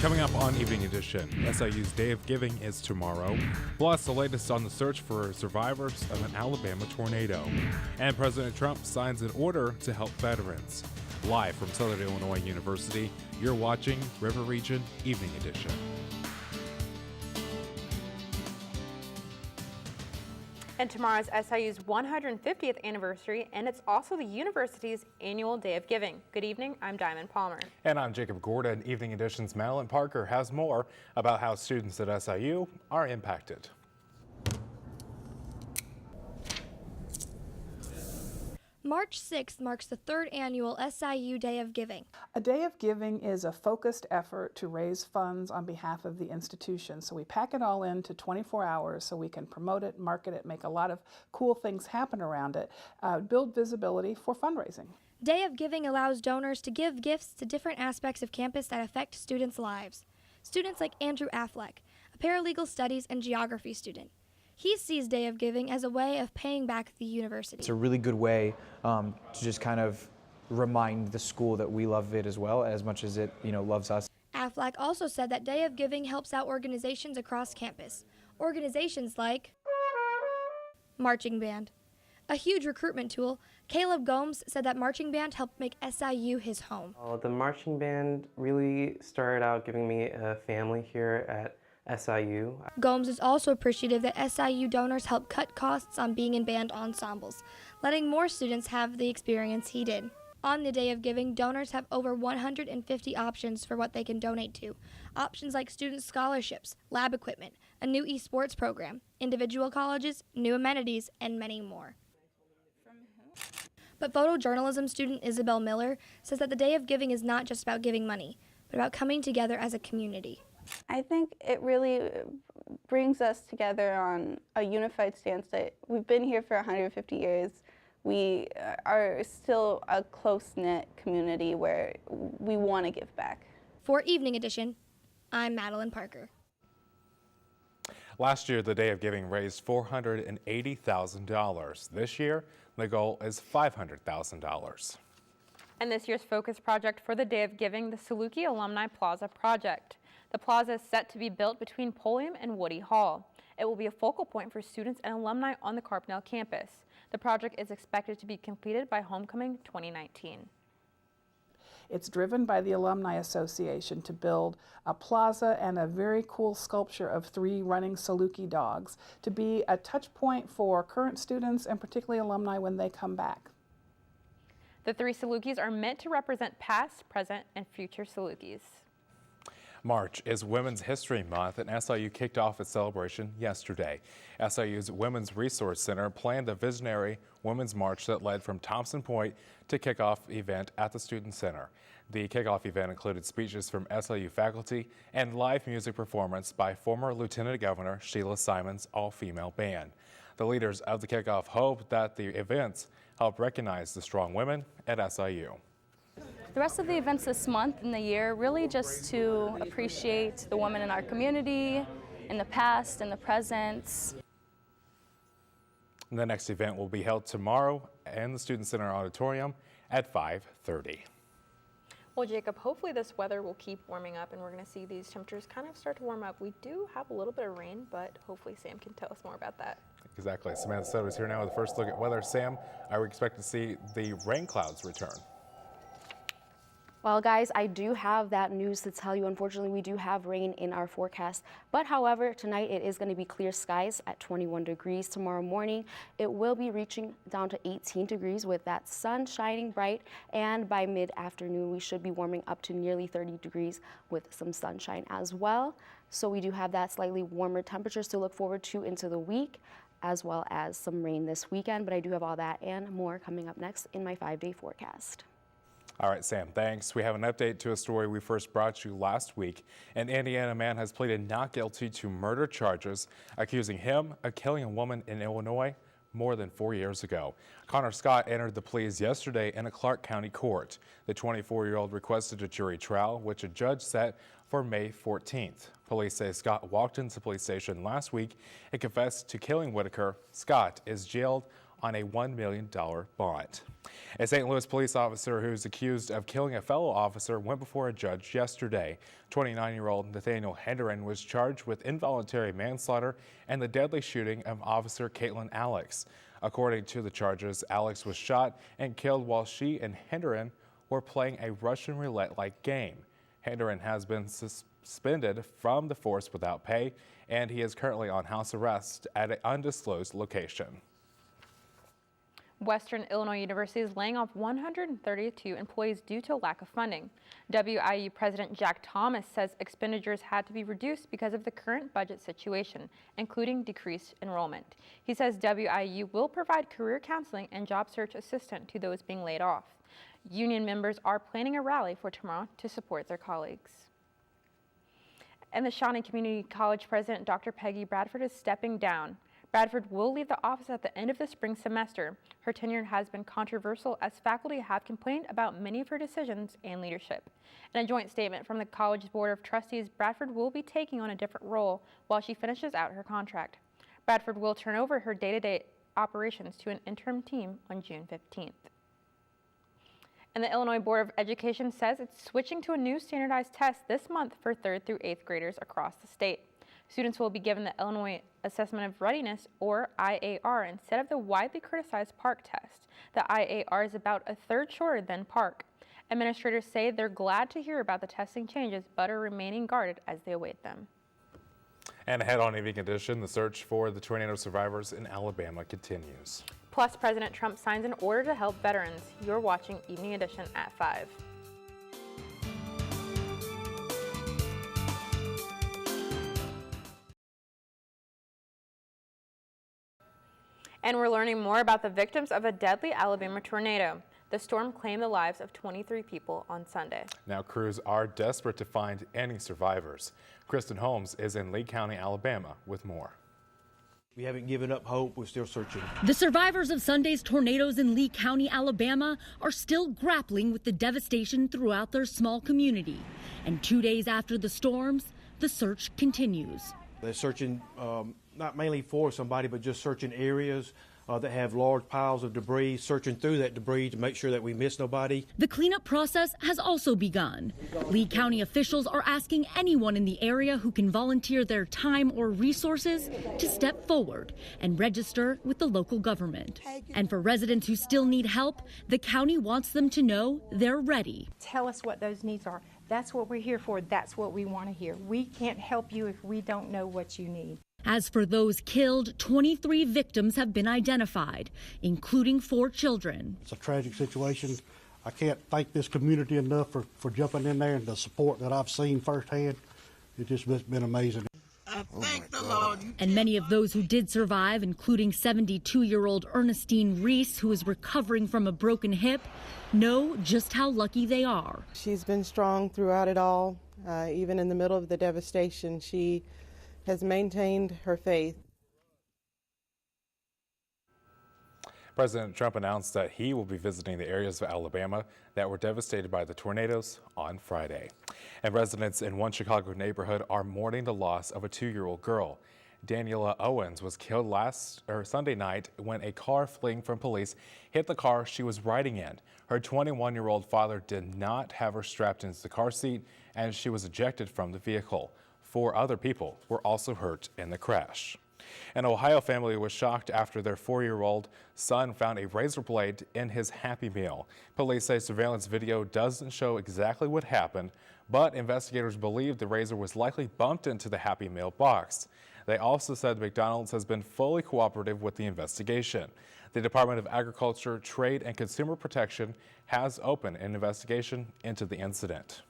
Coming up on Evening Edition, SIU's Day of Giving is tomorrow, plus the latest on the search for survivors of an Alabama tornado. And President Trump signs an order to help veterans. Live from Southern Illinois University, you're watching River Region Evening Edition. And tomorrow's SIU's 150th anniversary, and it's also the university's annual Day of Giving. Good evening, I'm Diamond Palmer. And I'm Jacob Gordon. Evening Edition's Madeline Parker has more about how students at SIU are impacted. March 6th marks the third annual SIU Day of Giving. A Day of Giving is a focused effort to raise funds on behalf of the institution. So we pack it all into 24 hours so we can promote it, market it, make a lot of cool things happen around it, build visibility for fundraising. Day of Giving allows donors to give gifts to different aspects of campus that affect students' lives. Students like Andrew Affleck, a paralegal studies and geography student. He sees Day of Giving as a way of paying back the university. It's a really good way to just kind of remind the school that we love it as well, as much as it, loves us. Affleck also said that Day of Giving helps out organizations across campus. Organizations like Marching Band. A huge recruitment tool, Caleb Gomes said that Marching Band helped make SIU his home. The Marching Band really started out giving me a family here at SIU. Gomes is also appreciative that SIU donors help cut costs on being in band ensembles, letting more students have the experience he did. On the Day of Giving, donors have over 150 options for what they can donate to. Options like student scholarships, lab equipment, a new esports program, individual colleges, new amenities, and many more. But photojournalism student Isabel Miller says that the Day of Giving is not just about giving money, but about coming together as a community. I think it really brings us together on a unified stance that we've been here for 150 years. We are still a close-knit community where we want to give back. For Evening Edition, I'm Madeline Parker. Last year, the Day of Giving raised $480,000. This year, the goal is $500,000. And this year's focus project for the Day of Giving, the Saluki Alumni Plaza Project. The plaza is set to be built between Pulliam and Woody Hall. It will be a focal point for students and alumni on the Carpenter campus. The project is expected to be completed by Homecoming 2019. It's driven by the Alumni Association to build a plaza and a very cool sculpture of 3 running Saluki dogs to be a touch point for current students and particularly alumni when they come back. The 3 Salukis are meant to represent past, present, and future Salukis. March is Women's History Month, and SIU kicked off its celebration yesterday. SIU's Women's Resource Center planned a visionary women's march that led from Thompson Point to kickoff event at the Student Center. The kickoff event included speeches from SIU faculty and live music performance by former Lieutenant Governor Sheila Simon's all-female band. The leaders of the kickoff hope that the events help recognize the strong women at SIU. The rest of the events this month and the year really just to appreciate the women in our community, in the past and the present. The next event will be held tomorrow in the Student Center Auditorium at 5:30. Well, Jacob, hopefully this weather will keep warming up and we're going to see these temperatures kind of start to warm up. We do have a little bit of rain, but hopefully Sam can tell us more about that. Exactly. Samantha Soto is here now with a first look at weather. Sam, I would expect to see the rain clouds return. Well, guys, I do have that news to tell you. Unfortunately, we do have rain in our forecast. But however, tonight it is going to be clear skies at 21 degrees. Tomorrow morning, it will be reaching down to 18 degrees with that sun shining bright. And by mid-afternoon, we should be warming up to nearly 30 degrees with some sunshine as well. So we do have that slightly warmer temperatures to look forward to into the week, as well as some rain this weekend. But I do have all that and more coming up next in my 5-day forecast. All right, Sam, thanks. We have an update to a story we first brought you last week. An Indiana man has pleaded not guilty to murder charges, accusing him of killing a woman in Illinois more than 4 years ago. Connor Scott entered the pleas yesterday in a Clark County court. The 24-year-old requested a jury trial, which a judge set for May 14th. Police say Scott walked into the police station last week and confessed to killing Whitaker. Scott is jailed on a $1 million bond. A St. Louis police officer who's accused of killing a fellow officer went before a judge yesterday. 29-year-old Nathaniel Henderin was charged with involuntary manslaughter and the deadly shooting of Officer Caitlin Alex. According to the charges, Alex was shot and killed while she and Henderin were playing a Russian roulette-like game. Henderin has been suspended from the force without pay, and he is currently on house arrest at an undisclosed location. Western Illinois University is laying off 132 employees due to lack of funding. WIU President Jack Thomas says expenditures had to be reduced because of the current budget situation, including decreased enrollment. He says WIU will provide career counseling and job search assistance to those being laid off. Union members are planning a rally for tomorrow to support their colleagues. And the Shawnee Community College president, Dr. Peggy Bradford, is stepping down. Bradford will leave the office at the end of the spring semester. Her tenure has been controversial as faculty have complained about many of her decisions and leadership. In a joint statement from the college's Board of Trustees, Bradford will be taking on a different role while she finishes out her contract. Bradford will turn over her day-to-day operations to an interim team on June 15th. And the Illinois Board of Education says it's switching to a new standardized test this month for 3rd through 8th graders across the state. Students will be given the Illinois Assessment of Readiness, or IAR, instead of the widely criticized PARCC test. The IAR is about a third shorter than PARCC. Administrators say they're glad to hear about the testing changes, but are remaining guarded as they await them. And ahead on Evening Edition, the search for the tornado survivors in Alabama continues. Plus, President Trump signs an order to help veterans. You're watching Evening Edition at 5. And we're learning more about the victims of a deadly Alabama tornado. The storm claimed the lives of 23 people on Sunday. Now, crews are desperate to find any survivors. Kristen Holmes is in Lee County, Alabama, with more. We haven't given up hope. We're still searching. The survivors of Sunday's tornadoes in Lee County, Alabama, are still grappling with the devastation throughout their small community. And 2 days after the storms, the search continues. They're searching not mainly for somebody, but just searching areas that have large piles of debris, searching through that debris to make sure that we miss nobody. The cleanup process has also begun. Lee County officials are asking anyone in the area who can volunteer their time or resources to step forward and register with the local government. And for residents who still need help, the county wants them to know they're ready. Tell us what those needs are. That's what we're here for. That's what we want to hear. We can't help you if we don't know what you need. As for those killed, 23 victims have been identified, including 4 children. It's a tragic situation. I can't thank this community enough for jumping in there and the support that I've seen firsthand. It's just been amazing. Thank the Lord. And many of those who did survive, including 72-year-old Ernestine Reese, who is recovering from a broken hip, know just how lucky they are. She's been strong throughout it all. Even in the middle of the devastation, she has maintained her faith. President Trump announced that he will be visiting the areas of Alabama that were devastated by the tornadoes on Friday. And residents in one Chicago neighborhood are mourning the loss of a 2-year-old girl. Daniela Owens was killed Sunday night when a car fleeing from police hit the car she was riding in. Her 21-year-old father did not have her strapped into the car seat, and she was ejected from the vehicle. 4 other people were also hurt in the crash. An Ohio family was shocked after their 4-year-old son found a razor blade in his Happy Meal. Police say surveillance video doesn't show exactly what happened, but investigators believe the razor was likely bumped into the Happy Meal box. They also said McDonald's has been fully cooperative with the investigation. The Department of Agriculture, Trade, and Consumer Protection has opened an investigation into the incident.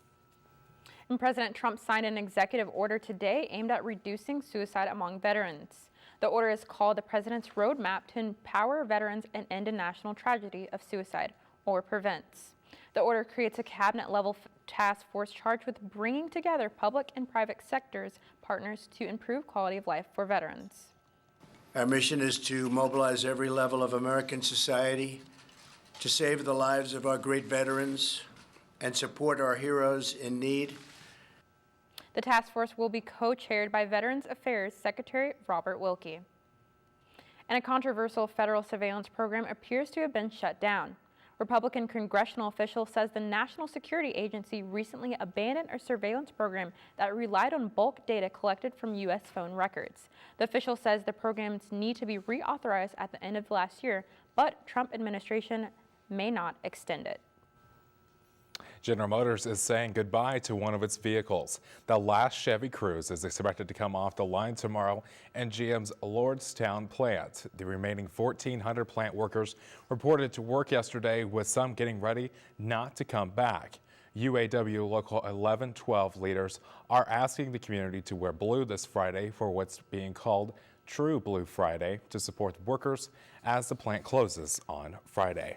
And President Trump signed an executive order today aimed at reducing suicide among veterans. The order is called the President's Roadmap to Empower Veterans and End a National Tragedy of Suicide, or PREVENTS. The order creates a cabinet-level task force charged with bringing together public and private sectors partners to improve quality of life for veterans. Our mission is to mobilize every level of American society to save the lives of our great veterans and support our heroes in need. The task force will be co-chaired by Veterans Affairs Secretary Robert Wilkie. And a controversial federal surveillance program appears to have been shut down. Republican congressional official says the National Security Agency recently abandoned a surveillance program that relied on bulk data collected from U.S. phone records. The official says the programs need to be reauthorized at the end of last year, but Trump administration may not extend it. General Motors is saying goodbye to one of its vehicles. The last Chevy Cruze is expected to come off the line tomorrow in GM's Lordstown plant. The remaining 1,400 plant workers reported to work yesterday, with some getting ready not to come back. UAW Local 1112 leaders are asking the community to wear blue this Friday for what's being called True Blue Friday to support workers as the plant closes on Friday.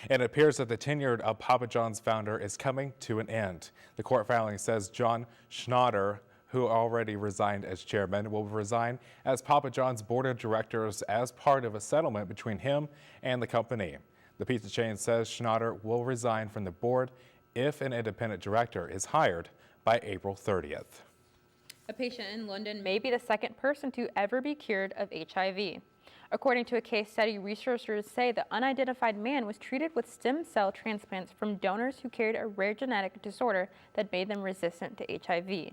It appears that the tenure of Papa John's founder is coming to an end. The court filing says John Schnatter, who already resigned as chairman, will resign as Papa John's board of directors as part of a settlement between him and the company. The pizza chain says Schnatter will resign from the board if an independent director is hired by April 30th. A patient in London may be the second person to ever be cured of HIV. According to a case study, researchers say the unidentified man was treated with stem cell transplants from donors who carried a rare genetic disorder that made them resistant to HIV.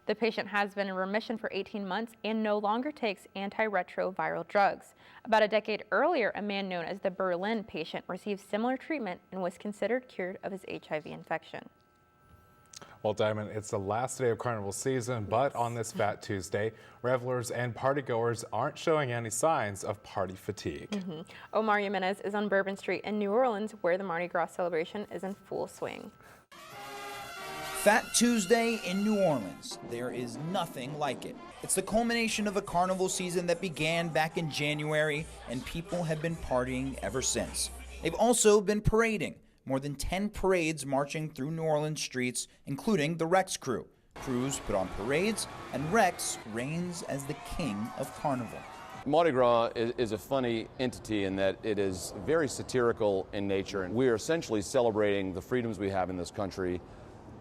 The patient has been in remission for 18 months and no longer takes antiretroviral drugs. About a decade earlier, a man known as the Berlin patient received similar treatment and was considered cured of his HIV infection. Well, Diamond, it's the last day of carnival season, but on this Fat Tuesday, revelers and partygoers aren't showing any signs of party fatigue. Omar Jimenez is on Bourbon Street in New Orleans, where the Mardi Gras celebration is in full swing. Fat Tuesday in New Orleans. There is nothing like it. It's the culmination of a carnival season that began back in January, and people have been partying ever since. They've also been parading. More than 10 parades marching through New Orleans streets, including the Rex crew. Crews put on parades, and Rex reigns as the king of carnival. Mardi Gras is a funny entity in that it is very satirical in nature, and we are essentially celebrating the freedoms we have in this country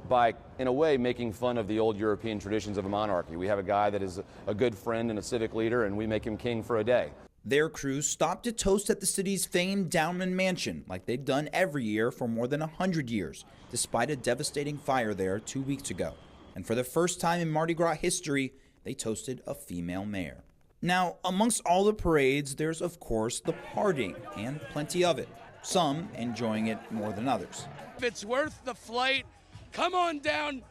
by, in a way, making fun of the old European traditions of a monarchy. We have a guy that is a good friend and a civic leader, and we make him king for a day. Their crews stopped to toast at the city's famed Downman Mansion, like they've done every year for more than 100 years, despite a devastating fire there 2 weeks ago. And for the first time in Mardi Gras history, they toasted a female mayor. Now, amongst all the parades, there's of course the partying, and plenty of it. Some enjoying it more than others. If it's worth the flight, come on down.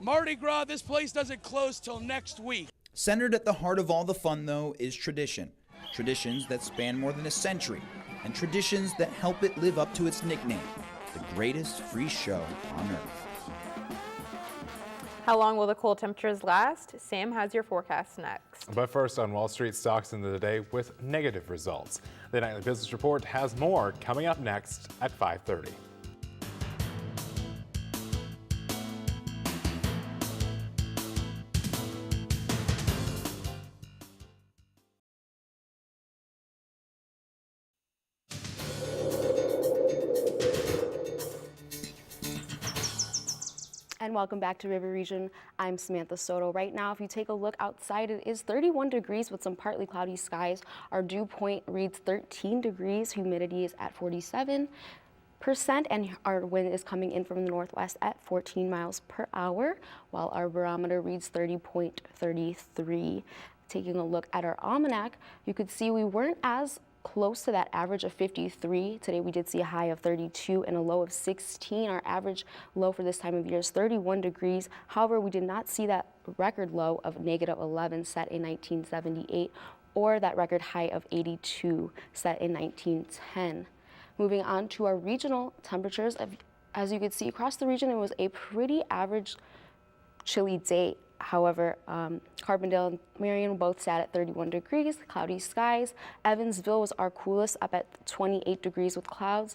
Mardi Gras, this place doesn't close till next week. Centered at the heart of all the fun, though, is tradition. Traditions that span more than a century, and traditions that help it live up to its nickname, the greatest free show on earth. How long will the cool temperatures last? Sam has your forecast next. But first, on Wall Street, stocks into the day with negative results. The Nightly Business Report has more coming up next at 5:30. And welcome back to River Region. I'm Samantha Soto. Right now, if you take a look outside, it is 31 degrees with some partly cloudy skies. Our dew point reads 13 degrees. Humidity is at 47%, and our wind is coming in from the northwest at 14 miles per hour, while our barometer reads 30.33. Taking a look at our almanac, you could see we weren't as close to that average of 53. Today we did see a high of 32 and a low of 16. Our average low for this time of year is 31 degrees. However, we did not see that record low of negative 11 set in 1978 or that record high of 82 set in 1910. Moving on to our regional temperatures, as you could see across the region, it was a pretty average chilly day. However, Carbondale and Marion both sat at 31 degrees, cloudy skies. Evansville was our coolest, up at 28 degrees with clouds.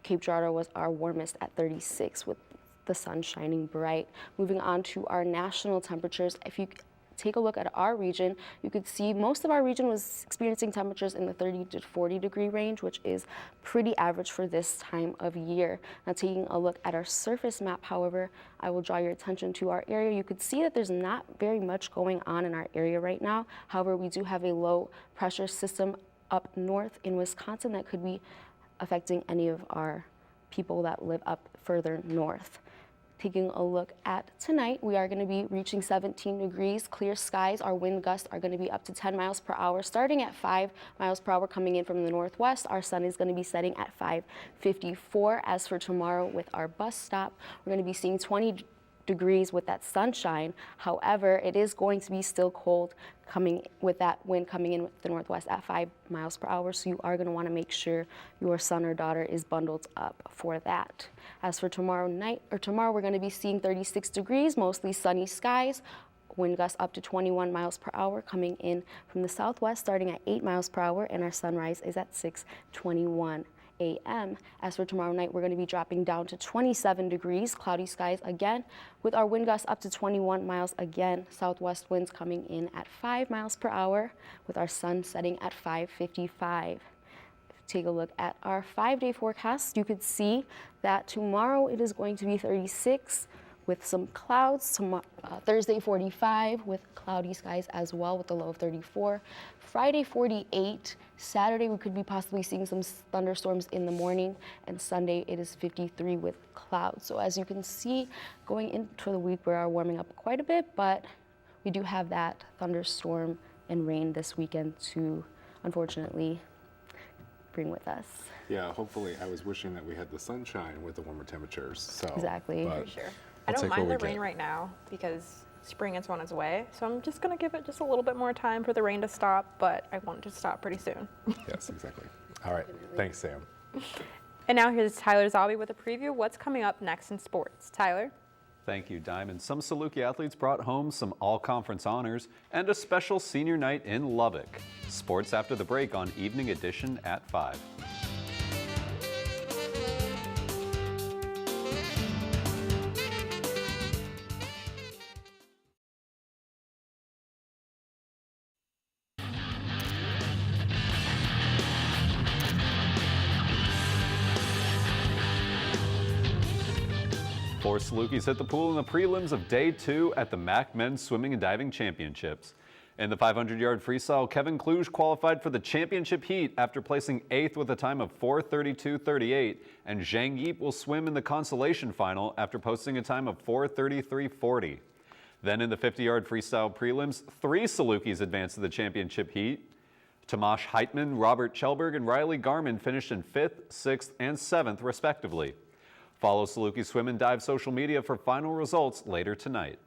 Cape Girardeau was our warmest at 36 with the sun shining bright. Moving on to our national temperatures, if you take a look at our region, you could see most of our region was experiencing temperatures in the 30 to 40 degree range, which is pretty average for this time of year. Now, taking a look at our surface map, however, I will draw your attention to our area. You could see that there's not very much going on in our area right now. However, we do have a low pressure system up north in Wisconsin that could be affecting any of our people that live up further north. Taking a look at tonight, we are going to be reaching 17 degrees, clear skies. Our wind gusts are going to be up to 10 miles per hour, starting at 5 miles per hour coming in from the northwest. Our sun is going to be setting at 5:54. As for tomorrow with our bus stop, we're going to be seeing 20 degrees with that sunshine. However, it is going to be still cold coming with that wind coming in with the northwest at 5 miles per hour. So you are going to want to make sure your son or daughter is bundled up for that. As for tomorrow we're going to be seeing 36 degrees, mostly sunny skies. Wind gusts up to 21 miles per hour coming in from the southwest, starting at 8 miles per hour, and our sunrise is at 6:21 a.m. As for tomorrow night, we're going to be dropping down to 27 degrees, cloudy skies again, with our wind gusts up to 21 miles again. Southwest winds coming in at 5 miles per hour, with our sun setting at 5:55. Take a look at our 5-day forecast. You could see that tomorrow it is going to be 36 with some clouds. Thursday 45 with cloudy skies as well with a low of 34. Friday 48. Saturday we could be possibly seeing some thunderstorms in the morning, and Sunday it is 53 with clouds. So as you can see, going into the week we are warming up quite a bit, but we do have that thunderstorm and rain this weekend to unfortunately bring with us. Yeah, hopefully. I was wishing that we had the sunshine with the warmer temperatures. So, exactly. For sure. I don't mind the rain right now because spring is on its way. So I'm just going to give it just a little bit more time for the rain to stop, but I want it to stop pretty soon. Yes, exactly. All right. Thanks, Sam. And now here's Tyler Zalby with a preview of what's coming up next in sports. Tyler? Thank you, Diamond. Some Saluki athletes brought home some all-conference honors and a special senior night in Lubbock. Sports after the break on Evening Edition at 5. Four Salukis hit the pool in the prelims of Day 2 at the MAC Men's Swimming and Diving Championships. In the 500-yard freestyle, Kevin Kluge qualified for the championship heat after placing 8th with a time of 4:32.38, and Zhang Yip will swim in the consolation final after posting a time of 4:33.40. Then in the 50-yard freestyle prelims, 3 Salukis advanced to the championship heat. Tomasz Heitman, Robert Chelberg, and Riley Garman finished in 5th, 6th, and 7th, respectively. Follow Saluki Swim and Dive social media for final results later tonight.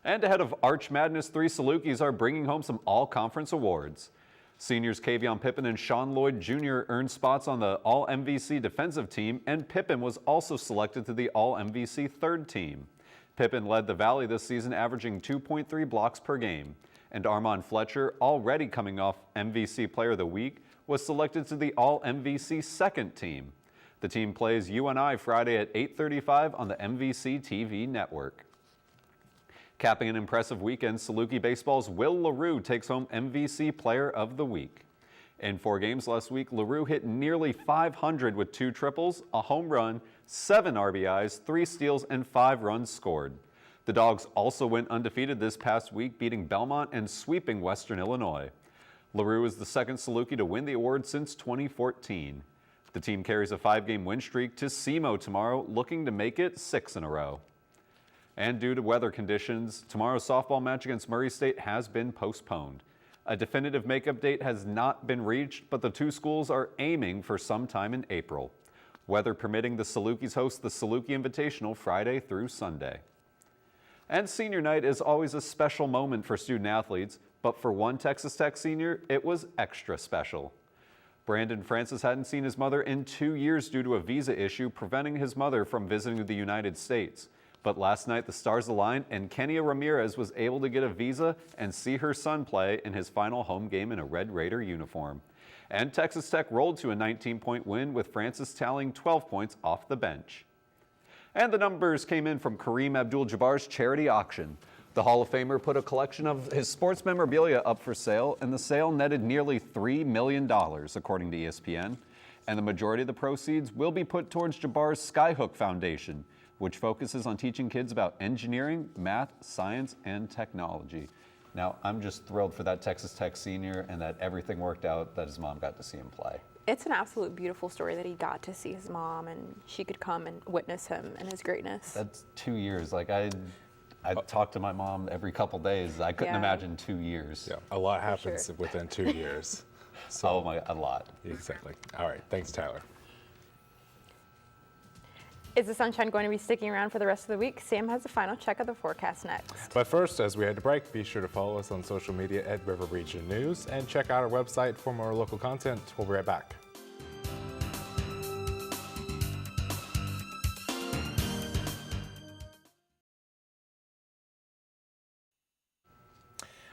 And ahead of Arch Madness, 3 Salukis are bringing home some all-conference awards. Seniors Kavion Pippin and Sean Lloyd Jr. earned spots on the All-MVC defensive team, and Pippin was also selected to the All-MVC third team. Pippin led the Valley this season, averaging 2.3 blocks per game. And Armand Fletcher, already coming off MVC Player of the Week, was selected to the All-MVC second team. The team plays UNI Friday at 8:35 on the MVC TV network. Capping an impressive weekend, Saluki Baseball's Will LaRue takes home MVC Player of the Week. In 4 games last week, LaRue hit nearly 500 with 2 triples, a home run, 7 RBIs, 3 steals, and 5 runs scored. The Dogs also went undefeated this past week, beating Belmont and sweeping Western Illinois. LaRue is the second Saluki to win the award since 2014. The team carries a 5-game win streak to SEMO tomorrow, looking to make it 6 in a row. And due to weather conditions, tomorrow's softball match against Murray State has been postponed. A definitive makeup date has not been reached, but the 2 schools are aiming for sometime in April. Weather permitting, the Salukis host the Saluki Invitational Friday through Sunday. And senior night is always a special moment for student athletes, but for one Texas Tech senior, it was extra special. Brandon Francis hadn't seen his mother in 2 years due to a visa issue preventing his mother from visiting the United States. But last night the stars aligned and Kenia Ramirez was able to get a visa and see her son play in his final home game in a Red Raider uniform. And Texas Tech rolled to a 19-point win with Francis tallying 12 points off the bench. And the numbers came in from Kareem Abdul-Jabbar's charity auction. The Hall of Famer put a collection of his sports memorabilia up for sale, and the sale netted nearly $3 million, according to ESPN. And the majority of the proceeds will be put towards Jabbar's Skyhook Foundation, which focuses on teaching kids about engineering, math, science, and technology. Now, I'm just thrilled for that Texas Tech senior and that everything worked out, that his mom got to see him play. It's an absolute beautiful story that he got to see his mom and she could come and witness him and his greatness. That's 2 years. Like I talk to my mom every couple days. I couldn't imagine 2 years. Yeah, a lot happens within 2 years. So a lot. Exactly. All right, thanks, Tyler. Is the sunshine going to be sticking around for the rest of the week? Sam has a final check of the forecast next. But first, as we head to break, be sure to follow us on social media at River Region News and check out our website for more local content. We'll be right back.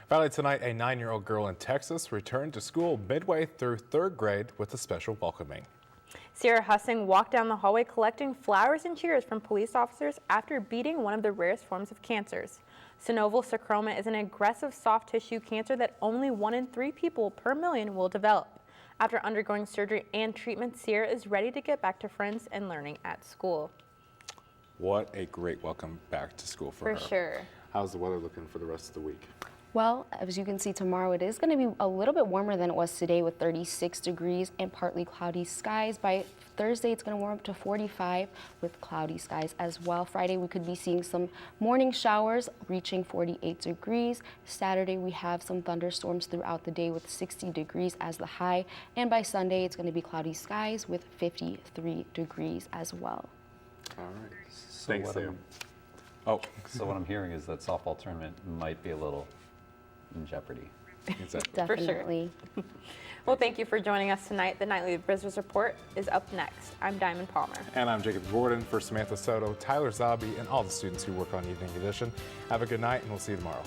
Finally tonight, a 9-year-old girl in Texas returned to school midway through 3rd grade with a special welcoming. Sierra Hussing walked down the hallway collecting flowers and cheers from police officers after beating one of the rarest forms of cancers. Synovial sarcoma is an aggressive soft tissue cancer that only 1 in 3 people per million will develop. After undergoing surgery and treatment, Sierra is ready to get back to friends and learning at school. What a great welcome back to school for her. For sure. How's the weather looking for the rest of the week? Well, as you can see tomorrow, it is going to be a little bit warmer than it was today with 36 degrees and partly cloudy skies. By Thursday, it's going to warm up to 45 with cloudy skies as well. Friday, we could be seeing some morning showers reaching 48 degrees. Saturday, we have some thunderstorms throughout the day with 60 degrees as the high. And by Sunday, it's going to be cloudy skies with 53 degrees as well. All right. So Thanks, Sam. So what I'm hearing is that softball tournament might be a little in jeopardy. Exactly. Definitely. For sure. Well, thank you for joining us tonight. The Nightly Visitors Report is up next. I'm Diamond Palmer. And I'm Jacob Gordon. For Samantha Soto, Tyler Zabi, and all the students who work on Evening Edition. Have a good night, and we'll see you tomorrow.